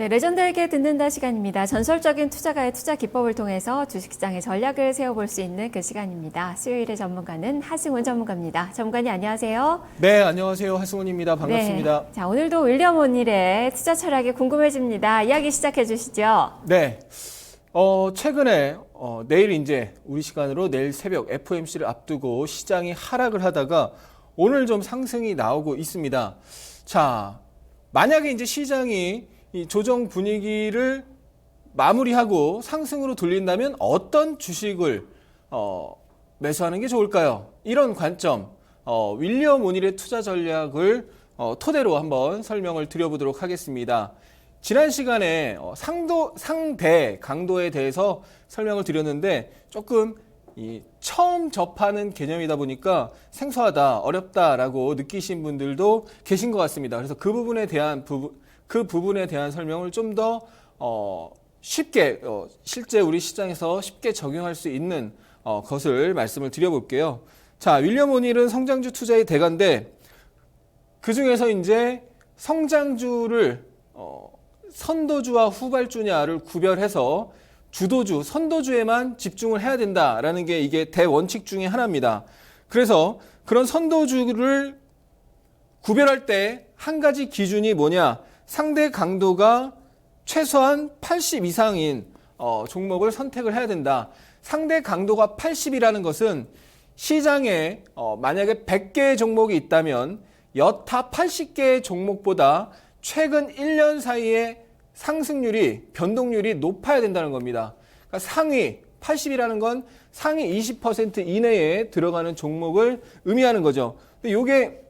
네, 레전드에게 듣는다 시간입니다. 전설적인 투자가의 투자 기법을 통해서 주식시장의 전략을 세워볼 수 있는 그 시간입니다. 수요일의 전문가는 하승훈 전문가입니다. 전문가님 안녕하세요. 네, 안녕하세요. 하승훈입니다. 반갑습니다. 네, 자, 오늘도 윌리엄 오닐의 투자 철학이 궁금해집니다. 이야기 시작해 주시죠. 네, 최근에 내일 이제 우리 시간으로 내일 새벽 FOMC를 앞두고 시장이 하락을 하다가 오늘 좀 상승이 나오고 있습니다. 자, 만약에 이제 시장이 이 조정 분위기를 마무리하고 상승으로 돌린다면 어떤 주식을 매수하는 게 좋을까요? 이런 관점, 윌리엄 오닐의 투자 전략을 토대로 한번 설명을 드려보도록 하겠습니다. 지난 시간에 상대 강도에 대해서 설명을 드렸는데 조금 처음 접하는 개념이다 보니까 생소하다, 어렵다라고 느끼신 분들도 계신 것 같습니다. 그래서 그 부분에 대한 설명을 좀 더 쉽게 실제 우리 시장에서 쉽게 적용할 수 있는 것을 말씀을 드려볼게요. 자, 윌리엄 오닐은 성장주 투자의 대가인데 그 중에서 이제 성장주를 선도주와 후발주냐를 구별해서 주도주, 선도주에만 집중을 해야 된다라는 게 이게 대원칙 중에 하나입니다. 그래서 그런 선도주를 구별할 때 한 가지 기준이 뭐냐? 상대 강도가 최소한 80 이상인 종목을 선택을 해야 된다. 상대 강도가 80이라는 것은 시장에 만약에 100개의 종목이 있다면 여타 80개의 종목보다 최근 1년 사이에 상승률이, 변동률이 높아야 된다는 겁니다. 그러니까 상위 80이라는 건 상위 20% 이내에 들어가는 종목을 의미하는 거죠. 근데 이게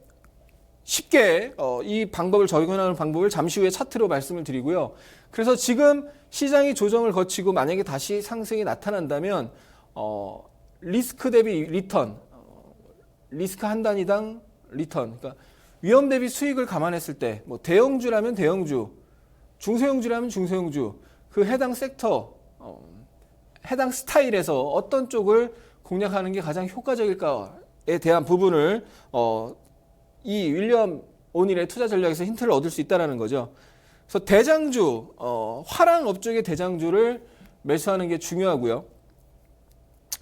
쉽게 이 방법을 적용하는 방법을 잠시 후에 차트로 말씀을 드리고요. 그래서 지금 시장이 조정을 거치고 만약에 다시 상승이 나타난다면 리스크 대비 리턴, 리스크 한 단위당 리턴, 그러니까 위험 대비 수익을 감안했을 때 뭐 대형주라면 대형주, 중소형주라면 중소형주, 그 해당 섹터, 해당 스타일에서 어떤 쪽을 공략하는 게 가장 효과적일까에 대한 부분을 이 윌리엄 오닐의 투자 전략에서 힌트를 얻을 수 있다는 거죠. 그래서 대장주, 화랑 업종의 대장주를 매수하는 게 중요하고요.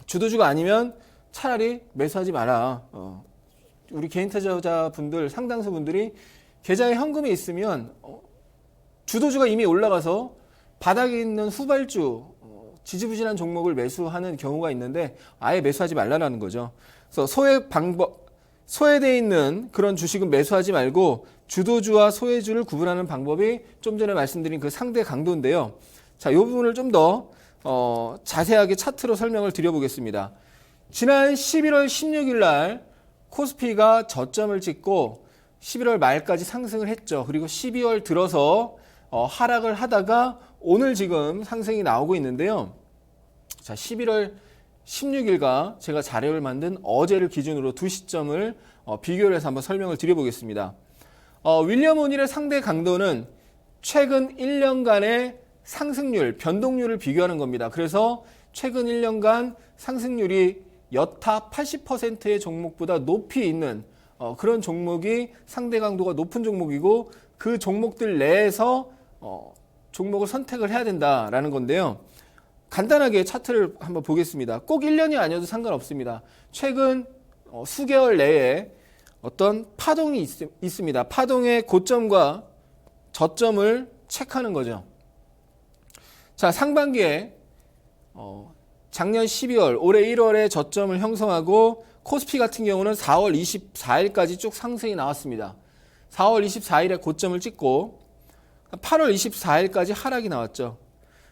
주도주가 아니면 차라리 매수하지 마라. 우리 개인 투자자분들, 상당수 분들이 계좌에 현금이 있으면 주도주가 이미 올라가서 바닥에 있는 후발주, 지지부진한 종목을 매수하는 경우가 있는데 아예 매수하지 말라는 거죠. 그래서 소외되어 있는 그런 주식은 매수하지 말고 주도주와 소외주를 구분하는 방법이 좀 전에 말씀드린 그 상대 강도인데요. 자, 이 부분을 좀 더 자세하게 차트로 설명을 드려보겠습니다. 지난 11월 16일 날 코스피가 저점을 찍고 11월 말까지 상승을 했죠. 그리고 12월 들어서 하락을 하다가 오늘 지금 상승이 나오고 있는데요. 자, 11월 16일과 제가 자료를 만든 어제를 기준으로 두 시점을 비교를 해서 한번 설명을 드려보겠습니다. 윌리엄 오닐의 상대 강도는 최근 1년간의 상승률, 변동률을 비교하는 겁니다. 그래서 최근 1년간 상승률이 여타 80%의 종목보다 높이 있는 그런 종목이 상대 강도가 높은 종목이고 그 종목들 내에서 종목을 선택을 해야 된다라는 건데요. 간단하게 차트를 한번 보겠습니다. 꼭 1년이 아니어도 상관없습니다. 최근 수개월 내에 어떤 파동이 있습니다. 파동의 고점과 저점을 체크하는 거죠. 자, 상반기에 작년 12월, 올해 1월에 저점을 형성하고 코스피 같은 경우는 4월 24일까지 쭉 상승이 나왔습니다. 4월 24일에 고점을 찍고 8월 24일까지 하락이 나왔죠.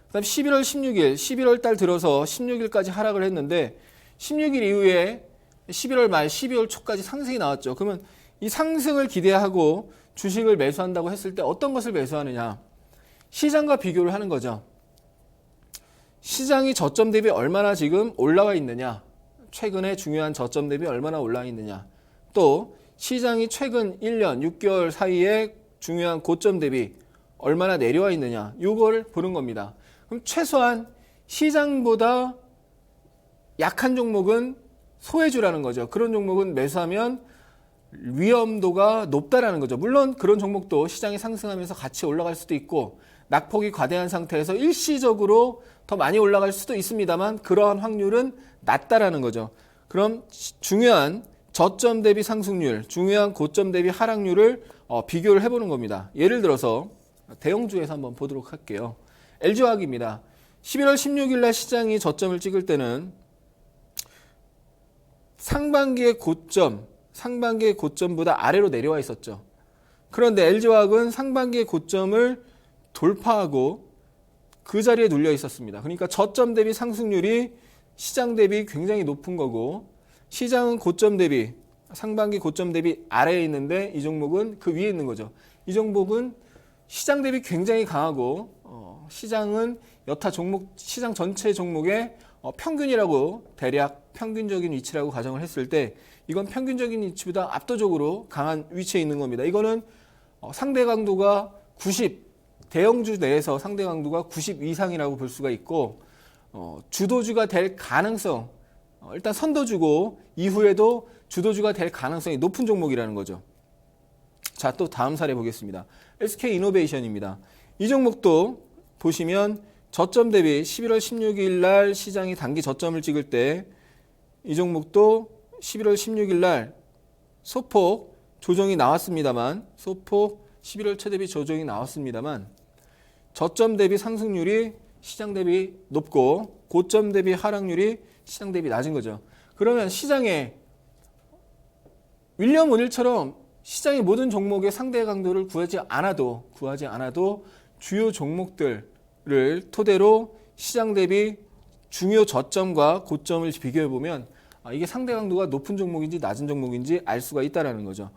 그다음 11월 16일, 11월 달 들어서 16일까지 하락을 했는데 16일 이후에 11월 말, 12월 초까지 상승이 나왔죠. 그러면 이 상승을 기대하고 주식을 매수한다고 했을 때 어떤 것을 매수하느냐? 시장과 비교를 하는 거죠. 시장이 저점 대비 얼마나 지금 올라와 있느냐? 최근에 중요한 저점 대비 얼마나 올라와 있느냐? 또 시장이 최근 1년 6개월 사이에 중요한 고점 대비 얼마나 내려와 있느냐? 이걸 보는 겁니다. 그럼 최소한 시장보다 약한 종목은 소외주라는 거죠. 그런 종목은 매수하면 위험도가 높다라는 거죠. 물론 그런 종목도 시장이 상승하면서 같이 올라갈 수도 있고 낙폭이 과대한 상태에서 일시적으로 더 많이 올라갈 수도 있습니다만 그러한 확률은 낮다라는 거죠. 그럼 중요한 저점 대비 상승률, 중요한 고점 대비 하락률을 비교를 해보는 겁니다. 예를 들어서 대형주에서 한번 보도록 할게요. LG화학입니다. 11월 16일 날 시장이 저점을 찍을 때는 상반기의 고점보다 아래로 내려와 있었죠. 그런데 LG화학은 상반기의 고점을 돌파하고 그 자리에 눌려 있었습니다. 그러니까 저점 대비 상승률이 시장 대비 굉장히 높은 거고 시장은 고점 대비 상반기 고점 대비 아래에 있는데 이 종목은 그 위에 있는 거죠. 이 종목은 시장 대비 굉장히 강하고 시장은 여타 종목 시장 전체 종목의 평균이라고 대략 평균적인 위치라고 가정을 했을 때 이건 평균적인 위치보다 압도적으로 강한 위치에 있는 겁니다. 이거는 상대 강도가 90 대형주 내에서 상대 강도가 90 이상이라고 볼 수가 있고 주도주가 될 가능성 일단 선도주고 이후에도 주도주가 될 가능성이 높은 종목이라는 거죠. 자, 또 다음 사례 보겠습니다. SK이노베이션입니다. 이 종목도 보시면 저점 대비 11월 16일 날 시장이 단기 저점을 찍을 때 이 종목도 11월 16일 날 소폭 조정이 나왔습니다만 소폭 11월 초 대비 조정이 나왔습니다만 저점 대비 상승률이 시장 대비 높고 고점 대비 하락률이 시장 대비 낮은 거죠. 그러면 시장에 윌리엄 오닐처럼 시장의 모든 종목의 상대 강도를 구하지 않아도 주요 종목들을 토대로 시장 대비 중요 저점과 고점을 비교해 보면 이게 상대 강도가 높은 종목인지 낮은 종목인지 알 수가 있다라는 거죠.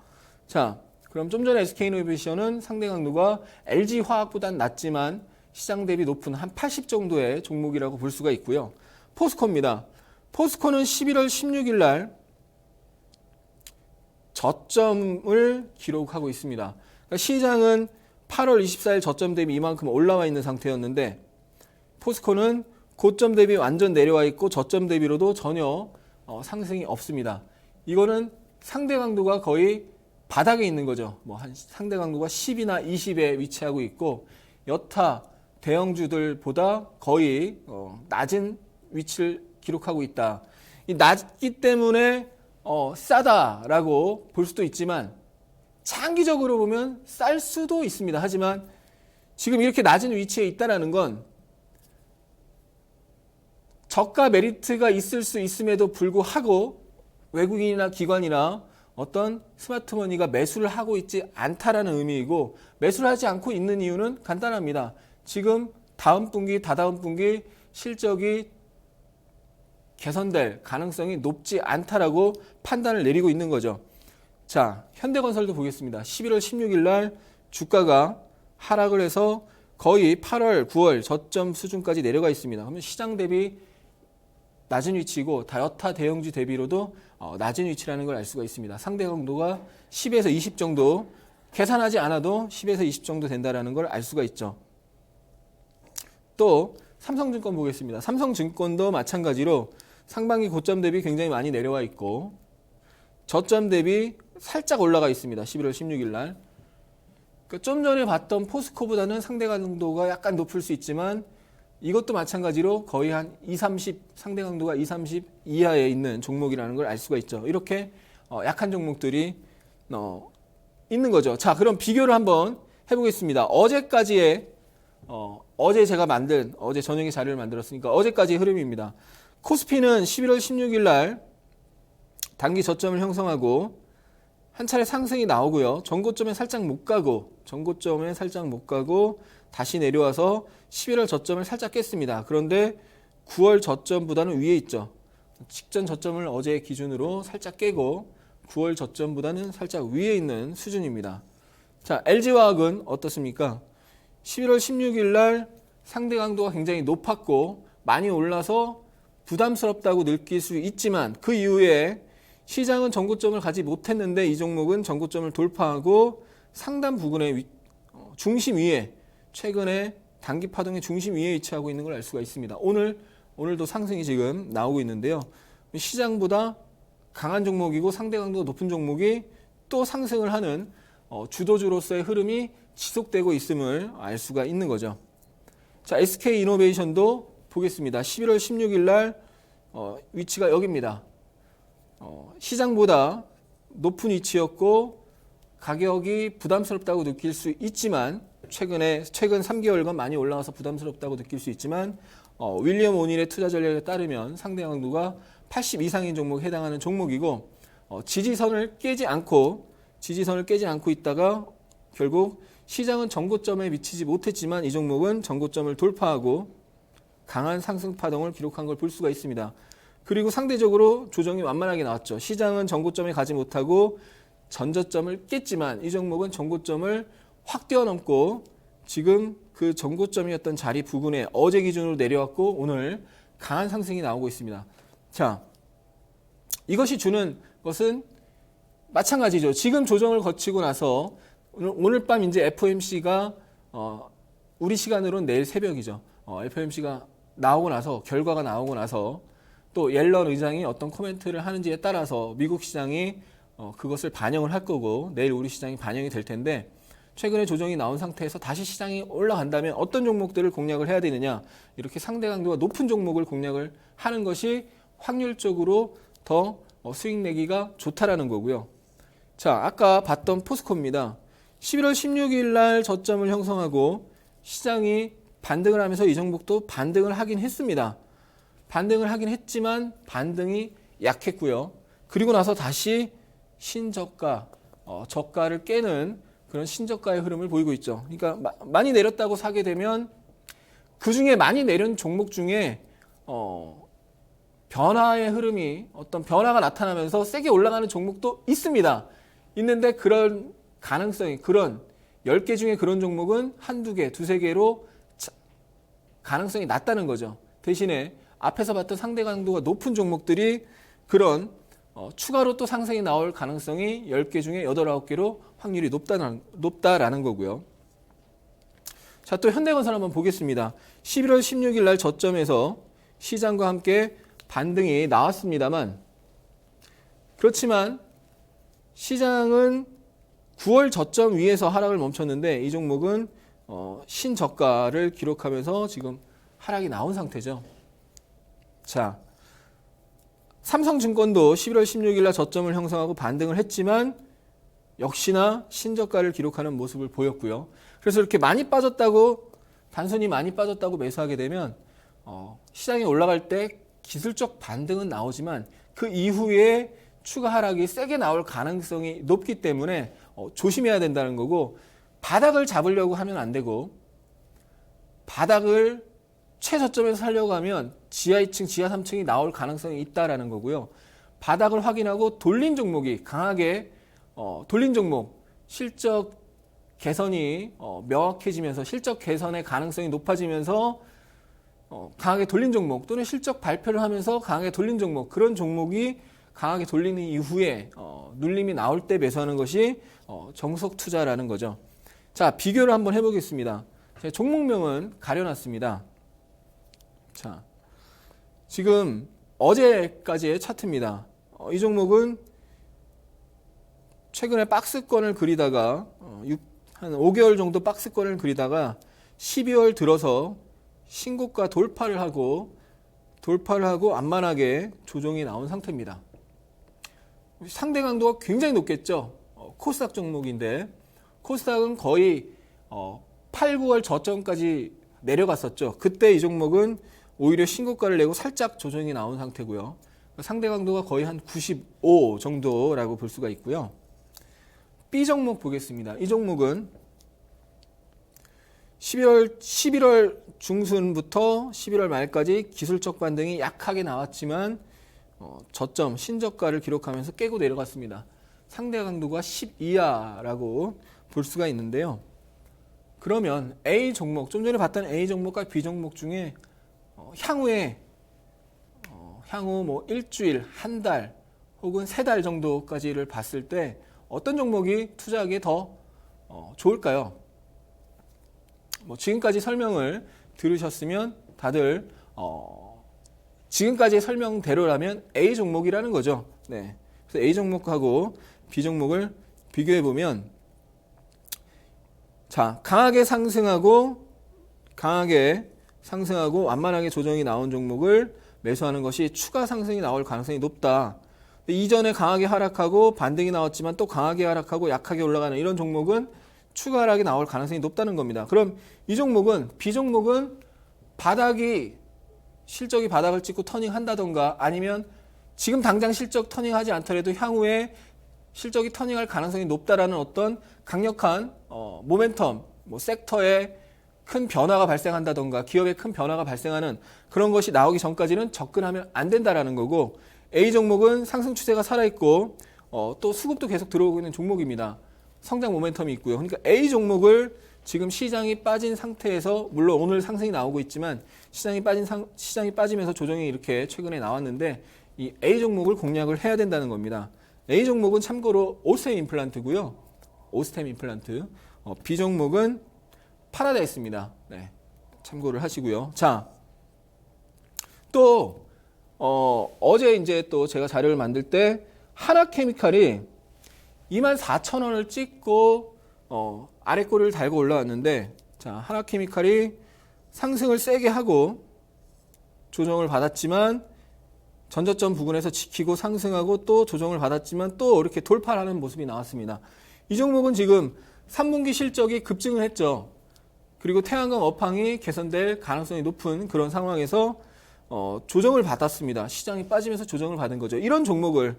자, 그럼 좀 전에 SK이노베이션은 상대 강도가 LG화학보다는 낮지만 시장 대비 높은 한 80 정도의 종목이라고 볼 수가 있고요. 포스코입니다. 포스코는 11월 16일 날 저점을 기록하고 있습니다. 그러니까 시장은 8월 24일 저점 대비 이만큼 올라와 있는 상태였는데 포스코는 고점 대비 완전 내려와 있고 저점 대비로도 전혀 상승이 없습니다. 이거는 상대 강도가 거의 바닥에 있는 거죠. 한 상대 강도가 10이나 20에 위치하고 있고 여타 대형주들보다 거의 낮은 위치를 기록하고 있다. 이 낮기 때문에 싸다라고 볼 수도 있지만 장기적으로 보면 쌀 수도 있습니다. 하지만 지금 이렇게 낮은 위치에 있다는 건 저가 메리트가 있을 수 있음에도 불구하고 외국인이나 기관이나 어떤 스마트머니가 매수를 하고 있지 않다라는 의미이고 매수를 하지 않고 있는 이유는 간단합니다. 지금 다음 분기, 다다음 분기 실적이 개선될 가능성이 높지 않다라고 판단을 내리고 있는 거죠. 자, 현대건설도 보겠습니다. 11월 16일 날 주가가 하락을 해서 거의 8월, 9월 저점 수준까지 내려가 있습니다. 그러면 시장 대비 낮은 위치이고 여타 대형주 대비로도 낮은 위치라는 걸 알 수가 있습니다. 상대 강도가 10에서 20 정도 계산하지 않아도 10에서 20 정도 된다는 걸 알 수가 있죠. 또 삼성증권 보겠습니다. 삼성증권도 마찬가지로 상반기 고점 대비 굉장히 많이 내려와 있고 저점 대비 살짝 올라가 있습니다. 11월 16일 날. 그러니까 좀 전에 봤던 포스코보다는 상대 강도가 약간 높을 수 있지만 이것도 마찬가지로 거의 한 2, 30 상대 강도가 2, 30 이하에 있는 종목이라는 걸 알 수가 있죠. 이렇게 약한 종목들이 있는 거죠. 자, 그럼 비교를 한번 해보겠습니다. 어제 제가 어제 저녁에 자료를 만들었으니까 어제까지의 흐름입니다. 코스피는 11월 16일 날 단기 저점을 형성하고 한 차례 상승이 나오고요. 전고점에 살짝 못 가고 다시 내려와서 11월 저점을 살짝 깼습니다. 그런데 9월 저점보다는 위에 있죠. 직전 저점을 어제 기준으로 살짝 깨고 9월 저점보다는 살짝 위에 있는 수준입니다. 자, LG화학은 어떻습니까? 11월 16일 날 상대 강도가 굉장히 높았고 많이 올라서 부담스럽다고 느낄 수 있지만 그 이후에 시장은 전고점을 가지 못했는데 이 종목은 전고점을 돌파하고 상단 부근의 중심 위에 최근에 단기 파동의 중심 위에 위치하고 있는 걸 알 수가 있습니다. 오늘도 상승이 지금 나오고 있는데요. 시장보다 강한 종목이고 상대 강도가 높은 종목이 또 상승을 하는 주도주로서의 흐름이 지속되고 있음을 알 수가 있는 거죠. 자, SK이노베이션도 보겠습니다. 11월 16일 날 위치가 여기입니다. 시장보다 높은 위치였고 가격이 부담스럽다고 느낄 수 있지만 최근 3개월간 많이 올라가서 부담스럽다고 느낄 수 있지만 윌리엄 오닐의 투자 전략에 따르면 상대 강도가 80 이상인 종목에 해당하는 종목이고 지지선을 깨지 않고 있다가 결국 시장은 전고점에 미치지 못했지만 이 종목은 전고점을 돌파하고 강한 상승 파동을 기록한 걸 볼 수가 있습니다. 그리고 상대적으로 조정이 완만하게 나왔죠. 시장은 전고점에 가지 못하고 전저점을 깼지만 이 종목은 전고점을 확 뛰어넘고 지금 그 전고점이었던 자리 부근에 어제 기준으로 내려왔고 오늘 강한 상승이 나오고 있습니다. 자, 이것이 주는 것은 마찬가지죠. 지금 조정을 거치고 나서 오늘 밤 이제 FOMC가 우리 시간으로는 내일 새벽이죠. FOMC가 나오고 나서 결과가 나오고 나서 또 옐런 의장이 어떤 코멘트를 하는지에 따라서 미국 시장이 그것을 반영을 할 거고 내일 우리 시장이 반영이 될 텐데 최근에 조정이 나온 상태에서 다시 시장이 올라간다면 어떤 종목들을 공략을 해야 되느냐 이렇게 상대 강도가 높은 종목을 공략을 하는 것이 확률적으로 더 수익 내기가 좋다라는 거고요. 자, 아까 봤던 포스코입니다. 11월 16일 날 저점을 형성하고 시장이 반등을 하면서 이 종목도 반등을 하긴 했습니다. 반등을 하긴 했지만 반등이 약했고요. 그리고 나서 다시 신저가, 저가를 깨는 그런 신저가의 흐름을 보이고 있죠. 그러니까 많이 내렸다고 사게 되면 그 중에 많이 내린 종목 중에 변화의 흐름이 어떤 변화가 나타나면서 세게 올라가는 종목도 있습니다. 있는데 그런 가능성이 그런 10개 중에 그런 종목은 한두 개, 두세 개로 가능성이 낮다는 거죠. 대신에 앞에서 봤던 상대 강도가 높은 종목들이 그런 추가로 또 상승이 나올 가능성이 10개 중에 8, 9개로 확률이 높다라는 거고요. 자, 또 현대건설 한번 보겠습니다. 11월 16일 날 저점에서 시장과 함께 반등이 나왔습니다만 그렇지만 시장은 9월 저점 위에서 하락을 멈췄는데 이 종목은 신저가를 기록하면서 지금 하락이 나온 상태죠. 자, 삼성증권도 11월 16일 날 저점을 형성하고 반등을 했지만 역시나 신저가를 기록하는 모습을 보였고요. 그래서 이렇게 단순히 많이 빠졌다고 매수하게 되면 시장이 올라갈 때 기술적 반등은 나오지만 그 이후에 추가 하락이 세게 나올 가능성이 높기 때문에 조심해야 된다는 거고 바닥을 잡으려고 하면 안 되고 바닥을 최저점에서 살려고 하면 지하 2층, 지하 3층이 나올 가능성이 있다라는 거고요. 바닥을 확인하고 돌린 종목이 강하게 돌린 종목 실적 개선이 명확해지면서 실적 개선의 가능성이 높아지면서 강하게 돌린 종목 또는 실적 발표를 하면서 강하게 돌린 종목 그런 종목이 강하게 돌리는 이후에 눌림이 나올 때 매수하는 것이 정석 투자라는 거죠. 자, 비교를 한번 해보겠습니다. 제가 종목명은 가려놨습니다. 자, 지금 어제까지의 차트입니다. 이 종목은 최근에 박스권을 그리다가 한 5개월 정도 박스권을 그리다가 12월 들어서 신고가 돌파를 하고 완만하게 조정이 나온 상태입니다. 상대 강도가 굉장히 높겠죠. 코스닥 종목인데 코스닥은 거의 8, 9월 저점까지 내려갔었죠. 그때 이 종목은 오히려 신고가를 내고 살짝 조정이 나온 상태고요. 상대 강도가 거의 한 95 정도라고 볼 수가 있고요. B 종목 보겠습니다. 이 종목은 11월 중순부터 11월 말까지 기술적 반등이 약하게 나왔지만 저점, 신저가를 기록하면서 깨고 내려갔습니다. 상대 강도가 10 이하라고 볼 수가 있는데요. 그러면 A 종목, 좀 전에 봤던 A 종목과 B 종목 중에 향후 뭐 일주일, 한 달 혹은 세 달 정도까지를 봤을 때 어떤 종목이 투자하기에 더 좋을까요? 지금까지 설명을 들으셨으면 다들 지금까지의 설명대로라면 A 종목이라는 거죠. 네. 그래서 A 종목하고 B 종목을 비교해 보면 자, 강하게 상승하고 완만하게 조정이 나온 종목을 매수하는 것이 추가 상승이 나올 가능성이 높다. 이전에 강하게 하락하고 반등이 나왔지만 또 강하게 하락하고 약하게 올라가는 이런 종목은 추가 하락이 나올 가능성이 높다는 겁니다. 그럼 이 종목은 B종목은 실적이 바닥을 찍고 터닝한다던가 아니면 지금 당장 실적 터닝하지 않더라도 향후에 실적이 터닝할 가능성이 높다라는 어떤 강력한 모멘텀, 섹터에 큰 변화가 발생한다던가 기업에 큰 변화가 발생하는 그런 것이 나오기 전까지는 접근하면 안 된다라는 거고, A 종목은 상승 추세가 살아있고 또 수급도 계속 들어오고 있는 종목입니다. 성장 모멘텀이 있고요. 그러니까 A 종목을 지금 시장이 빠진 상태에서, 물론 오늘 상승이 나오고 있지만 시장이 빠지면서 조정이 이렇게 최근에 나왔는데 이 A 종목을 공략을 해야 된다는 겁니다. A 종목은 참고로 오스템 임플란트고요. 오스템 임플란트. B 종목은 파라다이스입니다. 네, 참고를 하시고요. 자, 또 어제 이제 또 제가 자료를 만들 때 하나케미칼이 24,000원을 찍고 아래 꼬리를 달고 올라왔는데, 자, 하나케미칼이 상승을 세게 하고 조정을 받았지만 전저점 부근에서 지키고 상승하고 또 조정을 받았지만 또 이렇게 돌파하는 모습이 나왔습니다. 이 종목은 지금 3분기 실적이 급증을 했죠. 그리고 태양광 업황이 개선될 가능성이 높은 그런 상황에서 조정을 받았습니다. 시장이 빠지면서 조정을 받은 거죠. 이런 종목을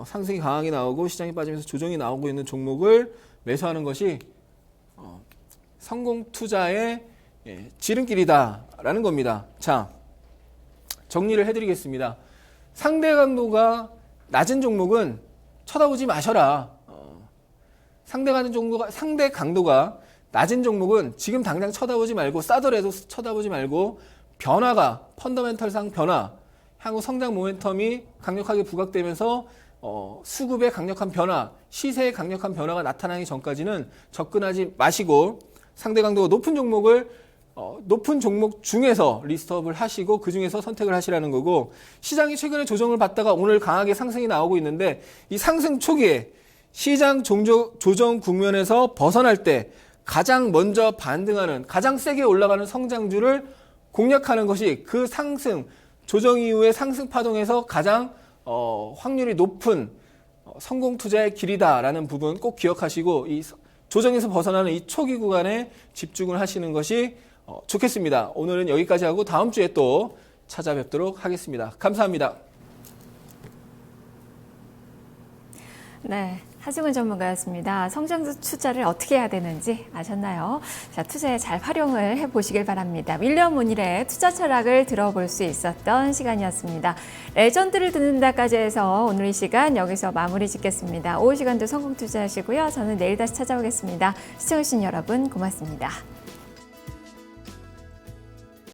상승이 강하게 나오고 시장이 빠지면서 조정이 나오고 있는 종목을 매수하는 것이 성공 투자의 지름길이다라는 겁니다. 자, 정리를 해드리겠습니다. 상대 강도가 낮은 종목은 쳐다보지 마셔라. 상대 강도가 낮은 종목은 지금 당장 쳐다보지 말고, 싸더라도 쳐다보지 말고, 변화가 펀더멘털상 변화, 향후 성장 모멘텀이 강력하게 부각되면서 수급의 강력한 변화, 시세의 강력한 변화가 나타나기 전까지는 접근하지 마시고, 상대 강도가 높은 종목을 높은 종목 중에서 리스트업을 하시고 그 중에서 선택을 하시라는 거고, 시장이 최근에 조정을 받다가 오늘 강하게 상승이 나오고 있는데 이 상승 초기에 시장 조정 국면에서 벗어날 때 가장 먼저 반등하는, 가장 세게 올라가는 성장주를 공략하는 것이 그 상승, 조정 이후의 상승 파동에서 가장 확률이 높은 성공 투자의 길이다라는 부분 꼭 기억하시고, 이 조정에서 벗어나는 이 초기 구간에 집중을 하시는 것이 좋겠습니다. 오늘은 여기까지 하고 다음 주에 또 찾아뵙도록 하겠습니다. 감사합니다. 네, 하승훈 전문가였습니다. 성장주 투자를 어떻게 해야 되는지 아셨나요? 자, 투자에 잘 활용을 해보시길 바랍니다. 윌리엄 오닐의 투자 철학을 들어볼 수 있었던 시간이었습니다. 레전드를 듣는다까지 해서 오늘 이 시간 여기서 마무리 짓겠습니다. 오후 시간도 성공 투자하시고요. 저는 내일 다시 찾아오겠습니다. 시청해주신 여러분 고맙습니다.